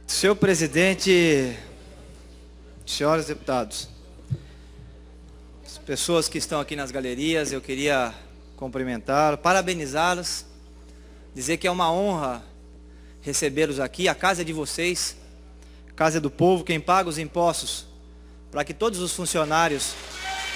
Senhor presidente, senhores deputados, as pessoas que estão aqui nas galerias, eu queria cumprimentá-los, parabenizá-los, dizer que é uma honra recebê-los aqui. A casa é de vocês, a casa é do povo. Quem paga os impostos para que todos os funcionários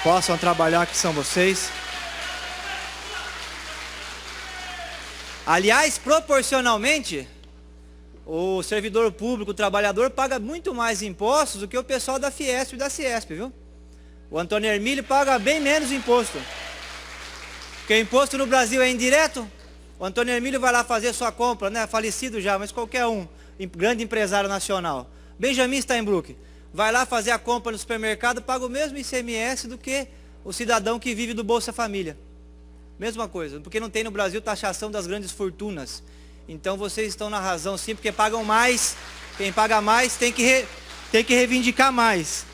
possam trabalhar aqui são vocês. Aliás, proporcionalmente, o servidor público, o trabalhador, paga muito mais impostos do que o pessoal da Fiesp e da Ciesp, viu? O Antônio Hermílio paga bem menos imposto. Porque imposto no Brasil é indireto. O Antônio Hermílio vai lá fazer sua compra, né? Falecido já, mas qualquer um, grande empresário nacional. Benjamin Steinbrück vai lá fazer a compra no supermercado, paga o mesmo ICMS do que o cidadão que vive do Bolsa Família. Mesma coisa, porque não tem no Brasil taxação das grandes fortunas. Então vocês estão na razão sim, porque pagam mais. Quem paga mais tem que reivindicar mais.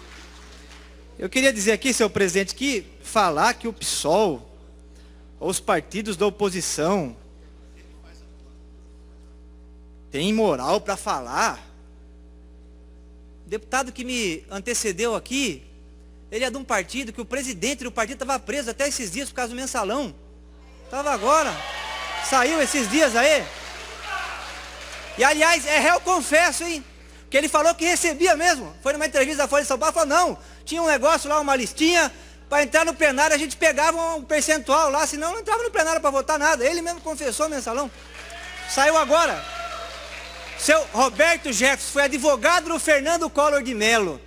Eu queria dizer aqui, senhor presidente, que falar que o PSOL, ou os partidos da oposição, tem moral para falar. O deputado que me antecedeu aqui, ele é de um partido que o presidente do partido estava preso até esses dias por causa do mensalão. Estava agora, saiu esses dias aí. E aliás, é réu confesso, hein? Que ele falou que recebia mesmo. Foi numa entrevista da Folha de São Paulo, falou, não, tinha um negócio lá, uma listinha, para entrar no plenário a gente pegava um percentual lá, senão não entrava no plenário para votar nada. Ele mesmo confessou o mensalão. Saiu agora. Seu Roberto Jefferson foi advogado do Fernando Collor de Mello.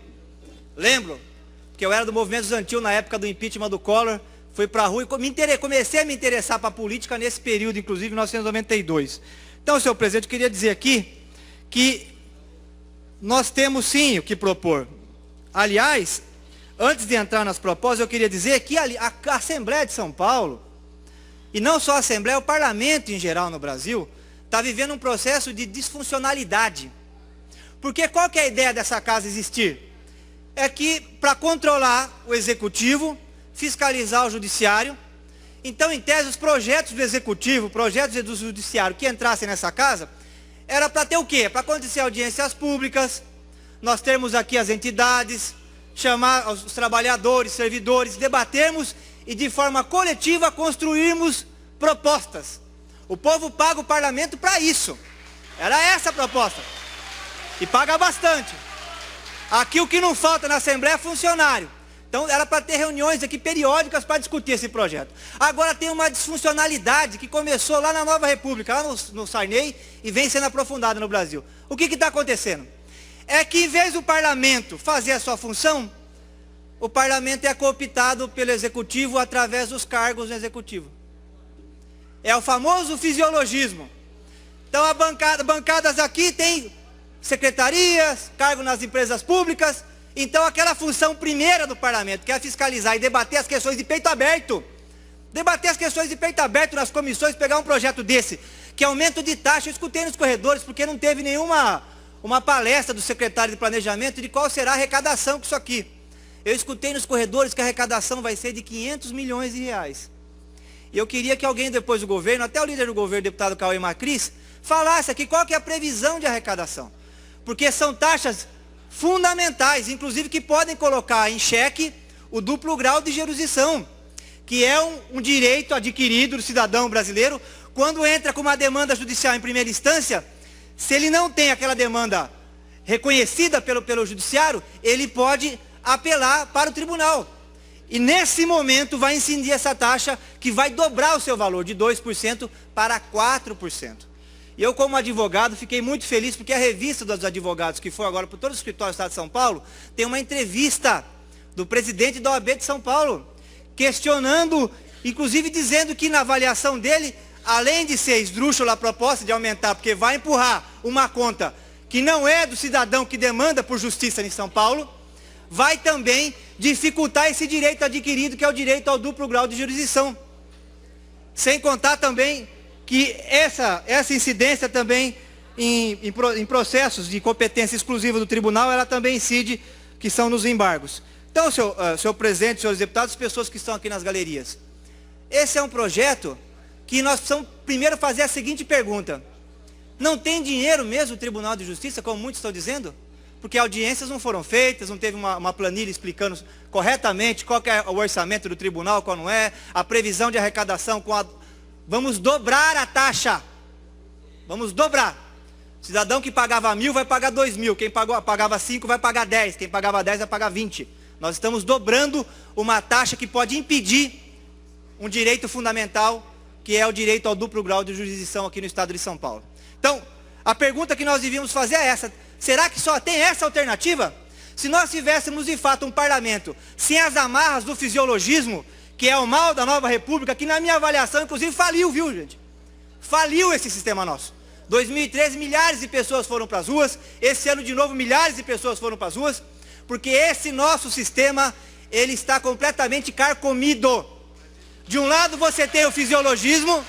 Lembro, que eu era do movimento estudantil na época do impeachment do Collor, fui para a rua e comecei a me interessar para a política nesse período, inclusive em 1992. Então, senhor presidente, eu queria dizer aqui que nós temos sim o que propor. Aliás, antes de entrar nas propostas, eu queria dizer que a Assembleia de São Paulo, e não só a Assembleia, o Parlamento em geral no Brasil, está vivendo um processo de disfuncionalidade. Porque qual que é a ideia dessa casa existir? É que para controlar o Executivo, fiscalizar o Judiciário, então, em tese, os projetos do Executivo, projetos do Judiciário que entrassem nessa casa, era para ter o quê? Para acontecer audiências públicas, nós termos aqui as entidades, chamar os trabalhadores, servidores, debatermos e de forma coletiva construirmos propostas. O povo paga o parlamento para isso. Era essa a proposta. E paga bastante. Aqui o que não falta na Assembleia é funcionário. Então era para ter reuniões aqui periódicas para discutir esse projeto. Agora tem uma disfuncionalidade que começou lá na Nova República, lá no Sarney, e vem sendo aprofundada no Brasil. O que está acontecendo? É que em vez do parlamento fazer a sua função, o parlamento é cooptado pelo Executivo através dos cargos do Executivo. É o famoso fisiologismo. Então bancadas aqui tem secretarias, cargo nas empresas públicas. Então aquela função primeira do parlamento, que é fiscalizar e debater as questões de peito aberto, debater as questões de peito aberto nas comissões, pegar um projeto desse, que é aumento de taxa, eu escutei nos corredores, porque não teve nenhuma palestra do secretário de planejamento de qual será a arrecadação com isso aqui. Eu escutei nos corredores que a arrecadação vai ser de 500 milhões de reais. E eu queria que alguém depois do governo, até o líder do governo, o deputado Cauê Macris, falasse aqui qual que é a previsão de arrecadação. Porque são taxas fundamentais, inclusive que podem colocar em xeque o duplo grau de jurisdição, que é um direito adquirido do cidadão brasileiro, quando entra com uma demanda judicial em primeira instância, se ele não tem aquela demanda reconhecida pelo judiciário, ele pode apelar para o tribunal. E nesse momento vai incidir essa taxa que vai dobrar o seu valor de 2% para 4%. E eu, como advogado, fiquei muito feliz porque a revista dos advogados, que foi agora por todo o escritório do Estado de São Paulo, tem uma entrevista do presidente da OAB de São Paulo, questionando, inclusive dizendo que na avaliação dele, além de ser esdrúxula a proposta de aumentar, porque vai empurrar uma conta que não é do cidadão que demanda por justiça em São Paulo, vai também dificultar esse direito adquirido, que é o direito ao duplo grau de jurisdição. Sem contar também que essa incidência também em processos de competência exclusiva do tribunal, ela também incide, que são nos embargos. Então, senhor presidente, senhores deputados, pessoas que estão aqui nas galerias, esse é um projeto que nós precisamos primeiro fazer a seguinte pergunta: Não tem dinheiro mesmo o Tribunal de Justiça, como muitos estão dizendo? Porque audiências não foram feitas, não teve uma planilha explicando corretamente qual que é o orçamento do tribunal, qual não é, a previsão de arrecadação Vamos dobrar a taxa. Vamos dobrar. Cidadão que pagava 1.000 vai pagar 2.000. Quem pagava 5 vai pagar 10. Quem pagava 10 vai pagar 20. Nós estamos dobrando uma taxa que pode impedir um direito fundamental, que é o direito ao duplo grau de jurisdição aqui no estado de São Paulo. Então, a pergunta que nós devíamos fazer é essa: será que só tem essa alternativa? Se nós tivéssemos de fato um parlamento sem as amarras do fisiologismo, que é o mal da nova república, que na minha avaliação inclusive faliu, viu gente? Faliu esse sistema nosso. 2013 milhares de pessoas foram para as ruas, esse ano de novo milhares de pessoas foram para as ruas, porque esse nosso sistema, ele está completamente carcomido. De um lado você tem o fisiologismo,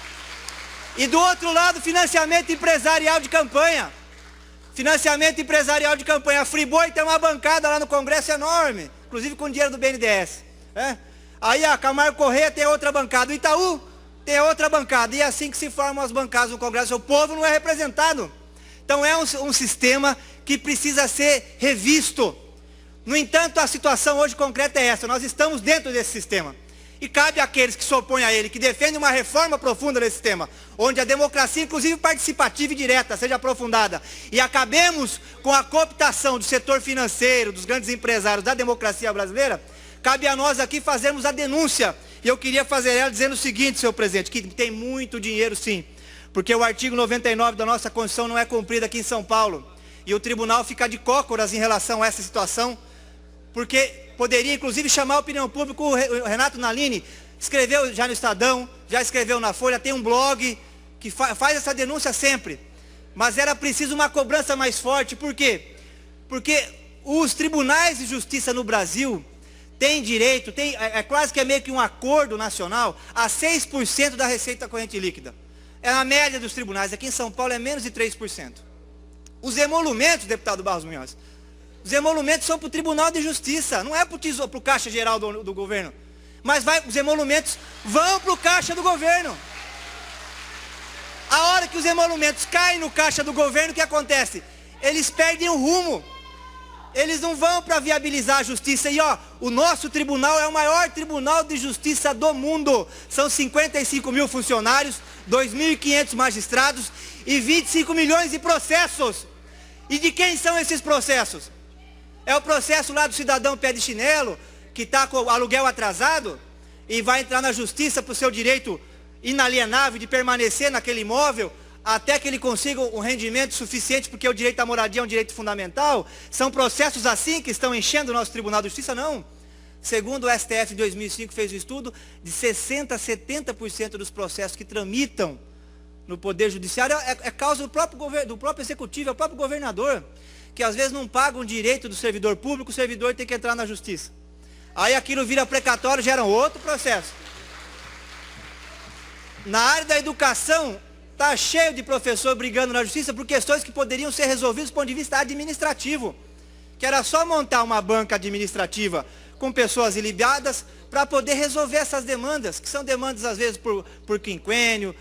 e do outro lado financiamento empresarial de campanha. Financiamento empresarial de campanha. A Friboi tem uma bancada lá no Congresso enorme, inclusive com dinheiro do BNDES. Aí a Camargo Corrêa tem outra bancada, o Itaú tem outra bancada, e é assim que se formam as bancadas no Congresso. O povo não é representado. Então é um sistema que precisa ser revisto. No entanto, a situação hoje concreta é essa: nós estamos dentro desse sistema. E cabe àqueles que se opõem a ele, que defendem uma reforma profunda desse sistema, onde a democracia, inclusive participativa e direta, seja aprofundada, e acabemos com a cooptação do setor financeiro, dos grandes empresários, da democracia brasileira. Cabe a nós aqui fazermos a denúncia. E eu queria fazer ela dizendo o seguinte, senhor presidente, que tem muito dinheiro sim, porque o artigo 99 da nossa Constituição não é cumprido aqui em São Paulo, e o tribunal fica de cócoras em relação a essa situação, porque poderia inclusive chamar a opinião pública. O Renato Nalini escreveu já no Estadão, já escreveu na Folha, tem um blog que faz essa denúncia sempre, mas era preciso uma cobrança mais forte. Por quê? Porque os tribunais de justiça no Brasil têm direito, quase que é meio que um acordo nacional, a 6% da receita corrente líquida. É a média dos tribunais. Aqui em São Paulo é menos de 3%. Os emolumentos, deputado Barros Munhoz, os emolumentos são para o Tribunal de Justiça, não é para o Caixa Geral do governo. Mas os emolumentos vão para o Caixa do governo. A hora que os emolumentos caem no Caixa do governo, o que acontece? Eles perdem o rumo. Eles não vão para viabilizar a justiça. E o nosso tribunal é o maior tribunal de justiça do mundo. São 55 mil funcionários, 2.500 magistrados e 25 milhões de processos. E de quem são esses processos? É o processo lá do cidadão pé de chinelo, que está com o aluguel atrasado e vai entrar na justiça para o seu direito inalienável de permanecer naquele imóvel até que ele consiga um rendimento suficiente, porque o direito à moradia é um direito fundamental. São processos assim que estão enchendo o nosso Tribunal de Justiça? Não. Segundo o STF em 2005 fez um estudo, de 60% a 70% dos processos que tramitam no Poder Judiciário é causa do próprio executivo, é o próprio governador, que às vezes não paga um direito do servidor público, o servidor tem que entrar na justiça. Aí aquilo vira precatório, gera outro processo. Na área da educação, está cheio de professor brigando na justiça por questões que poderiam ser resolvidas do ponto de vista administrativo, que era só montar uma banca administrativa com pessoas ilibadas para poder resolver essas demandas, que são demandas às vezes por quinquênio,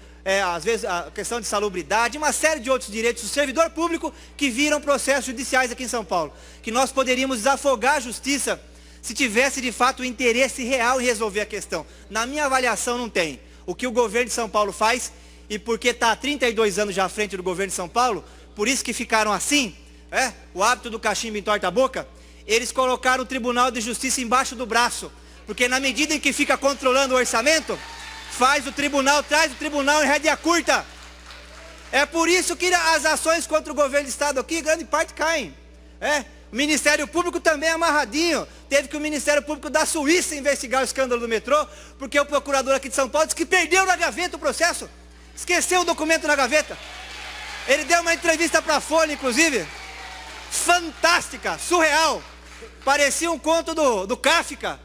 às vezes a questão de salubridade, uma série de outros direitos do servidor público que viram processos judiciais aqui em São Paulo, que nós poderíamos desafogar a justiça se tivesse de fato o interesse real em resolver a questão. Na minha avaliação não tem. O que o governo de São Paulo faz, e porque está há 32 anos já à frente do governo de São Paulo, por isso que ficaram assim, o hábito do cachimbo entorta a boca, eles colocaram o Tribunal de Justiça embaixo do braço, porque na medida em que fica controlando o orçamento, traz o tribunal em rédea curta. É por isso que as ações contra o governo do estado aqui, grande parte caem. O Ministério Público também é amarradinho. Teve que o Ministério Público da Suíça investigar o escândalo do metrô, porque o procurador aqui de São Paulo disse que perdeu na gaveta o processo. Esqueceu o documento na gaveta. Ele deu uma entrevista para a Folha, inclusive, fantástica, surreal. Parecia um conto do Kafka.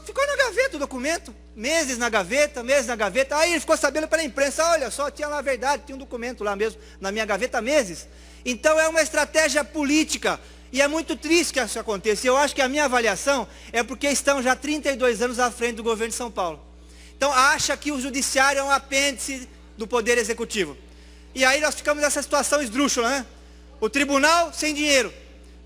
Ficou na gaveta o documento. Meses na gaveta. Aí ele ficou sabendo pela imprensa: olha só, tinha lá a verdade, tinha um documento lá mesmo na minha gaveta há meses. Então é uma estratégia política, e é muito triste que isso aconteça. Eu acho que a minha avaliação é porque estão já 32 anos à frente do governo de São Paulo. Então acha que o judiciário é um apêndice do poder executivo. E aí nós ficamos nessa situação esdrúxula, né? O tribunal sem dinheiro.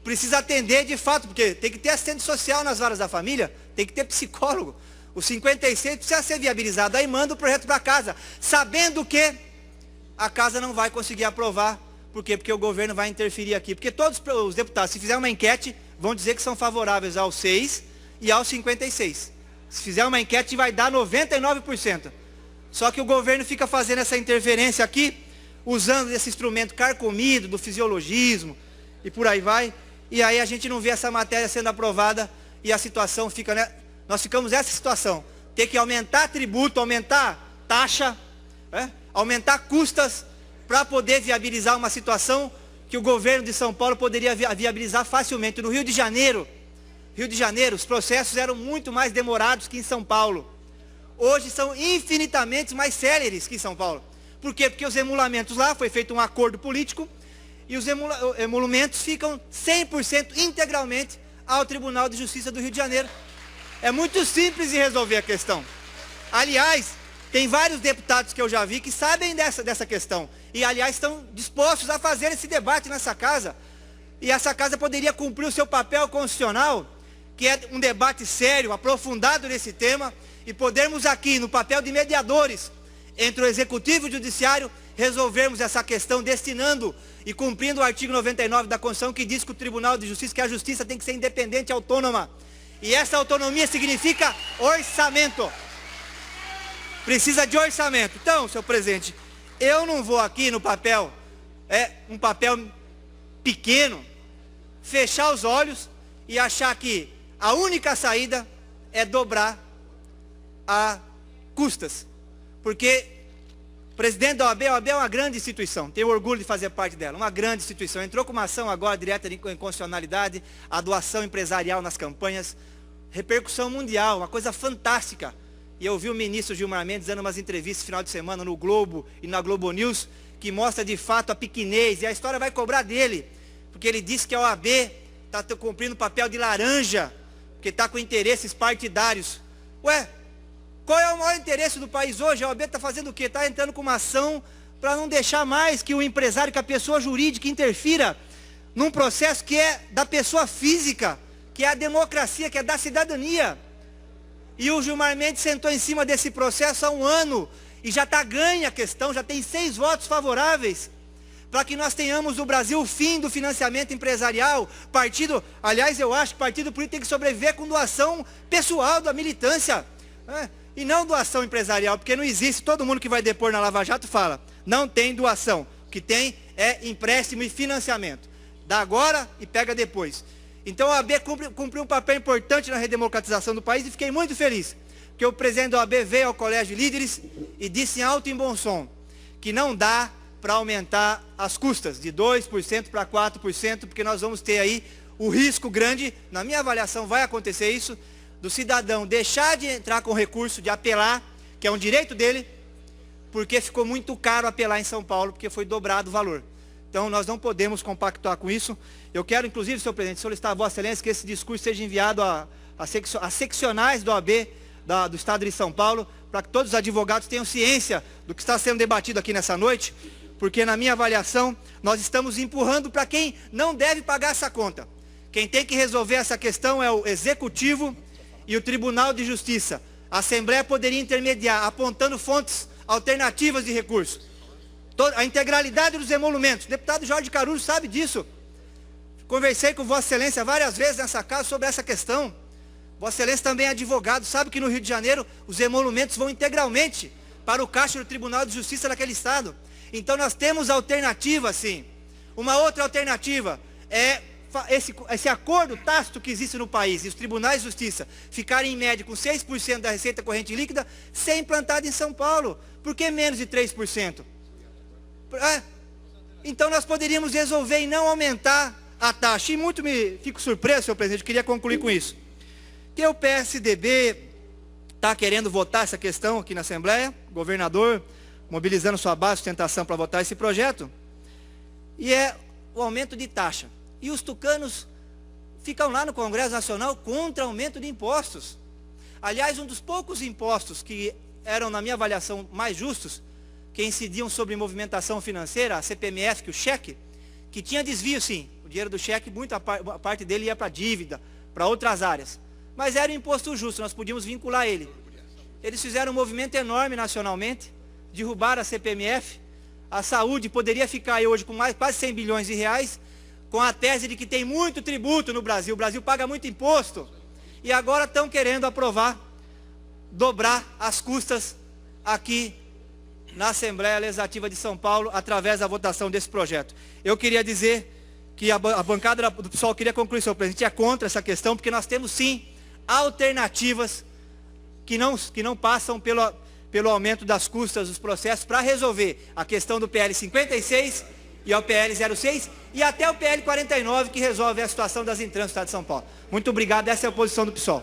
Precisa atender de fato, porque tem que ter assistente social nas varas da família, tem que ter psicólogo. O 56 precisa ser viabilizado. Aí manda o projeto para casa, sabendo que a casa não vai conseguir aprovar. Por quê? Porque o governo vai interferir aqui. Porque todos os deputados, se fizer uma enquete, vão dizer que são favoráveis ao 6 e ao 56. Se fizer uma enquete, vai dar 99%. Só que o governo fica fazendo essa interferência aqui, usando esse instrumento carcomido do fisiologismo e por aí vai. E aí a gente não vê essa matéria sendo aprovada e a situação fica, né? Nós ficamos nessa situação. Ter que aumentar tributo, aumentar taxa, né? Aumentar custas para poder viabilizar uma situação que o governo de São Paulo poderia viabilizar facilmente. No Rio de Janeiro, os processos eram muito mais demorados que em São Paulo. Hoje são infinitamente mais céleres que em São Paulo. Por quê? Porque os emolamentos lá, foi feito um acordo político, e os emolumentos ficam 100% integralmente ao Tribunal de Justiça do Rio de Janeiro. É muito simples de resolver a questão. Aliás, tem vários deputados que eu já vi que sabem dessa questão. E, aliás, estão dispostos a fazer esse debate nessa casa. E essa casa poderia cumprir o seu papel constitucional, que é um debate sério, aprofundado nesse tema, e podermos aqui, no papel de mediadores, entre o Executivo e o Judiciário, resolvermos essa questão, destinando e cumprindo o artigo 99 da Constituição, que diz que o Tribunal de Justiça, que a Justiça tem que ser independente e autônoma. E essa autonomia significa orçamento. Precisa de orçamento. Então, senhor presidente, eu não vou aqui no papel, um papel pequeno, fechar os olhos e achar que a única saída é dobrar a custas. Porque o presidente da OAB, a OAB é uma grande instituição, tenho orgulho de fazer parte dela, uma grande instituição. Entrou com uma ação agora direta de inconstitucionalidade, a doação empresarial nas campanhas, repercussão mundial, uma coisa fantástica. E eu vi o ministro Gilmar Mendes dando umas entrevistas no final de semana no Globo e na Globo News, que mostra de fato a pequenez, e a história vai cobrar dele, porque ele disse que a OAB está cumprindo o papel de laranja, porque está com interesses partidários. Ué, qual é o maior interesse do país hoje? A OAB está fazendo o quê? Está entrando com uma ação para não deixar mais que o empresário, que a pessoa jurídica interfira num processo que é da pessoa física, que é a democracia, que é da cidadania. E o Gilmar Mendes sentou em cima desse processo há um ano, e já está ganha a questão, já tem 6 votos favoráveis, para que nós tenhamos no Brasil o fim do financiamento empresarial. Aliás, eu acho que partido político tem que sobreviver com doação pessoal da militância, né? E não doação empresarial, porque não existe, todo mundo que vai depor na Lava Jato fala, não tem doação, o que tem é empréstimo e financiamento, dá agora e pega depois. Então a OAB cumpriu um papel importante na redemocratização do país, e fiquei muito feliz, porque o presidente da OAB veio ao Colégio de Líderes e disse em alto e bom som, que não dá para aumentar as custas de 2% para 4%, porque nós vamos ter aí o risco grande, na minha avaliação vai acontecer isso, do cidadão deixar de entrar com recurso, de apelar, que é um direito dele, porque ficou muito caro apelar em São Paulo, porque foi dobrado o valor. Então nós não podemos compactuar com isso. Eu quero, inclusive, senhor presidente, solicitar a Vossa Excelência que esse discurso seja enviado a seccionais do OAB do Estado de São Paulo, para que todos os advogados tenham ciência do que está sendo debatido aqui nessa noite, porque na minha avaliação, nós estamos empurrando para quem não deve pagar essa conta. Quem tem que resolver essa questão é o Executivo e o Tribunal de Justiça. A Assembleia poderia intermediar, apontando fontes alternativas de recursos. A integralidade dos emolumentos. O deputado Jorge Caruso sabe disso. Conversei com Vossa Excelência várias vezes nessa casa sobre essa questão. Vossa Excelência também é advogado, sabe que no Rio de Janeiro os emolumentos vão integralmente para o caixa do Tribunal de Justiça daquele estado. Então nós temos alternativa, sim. Uma outra alternativa é esse acordo tácito que existe no país, e os tribunais de justiça ficarem em média com 6% da receita corrente líquida, ser implantado em São Paulo. Por que menos de 3%? Então nós poderíamos resolver e não aumentar a taxa. E fico surpreso, senhor presidente, eu queria concluir com isso, que o PSDB está querendo votar essa questão aqui na Assembleia, governador mobilizando sua base de sustentação para votar esse projeto, e é o aumento de taxa. E os tucanos ficam lá no Congresso Nacional contra aumento de impostos. Aliás, um dos poucos impostos que eram, na minha avaliação, mais justos, que incidiam sobre movimentação financeira, a CPMF, que o cheque, que tinha desvio sim, o dinheiro do cheque, muita parte dele ia para dívida, para outras áreas, mas era um imposto justo, nós podíamos vincular ele. Eles fizeram um movimento enorme nacionalmente, derrubaram a CPMF, a saúde poderia ficar aí hoje com quase 100 bilhões de reais, com a tese de que tem muito tributo no Brasil, o Brasil paga muito imposto, e agora estão querendo aprovar, dobrar as custas aqui na Assembleia Legislativa de São Paulo, através da votação desse projeto. Eu queria dizer que a bancada do PSOL queria concluir, senhor presidente, é contra essa questão, porque nós temos sim alternativas que não passam pelo aumento das custas dos processos para resolver a questão do PL 56 e ao PL 06 e até o PL 49, que resolve a situação das entrâncitos do Estado de São Paulo. Muito obrigado, essa é a posição do PSOL.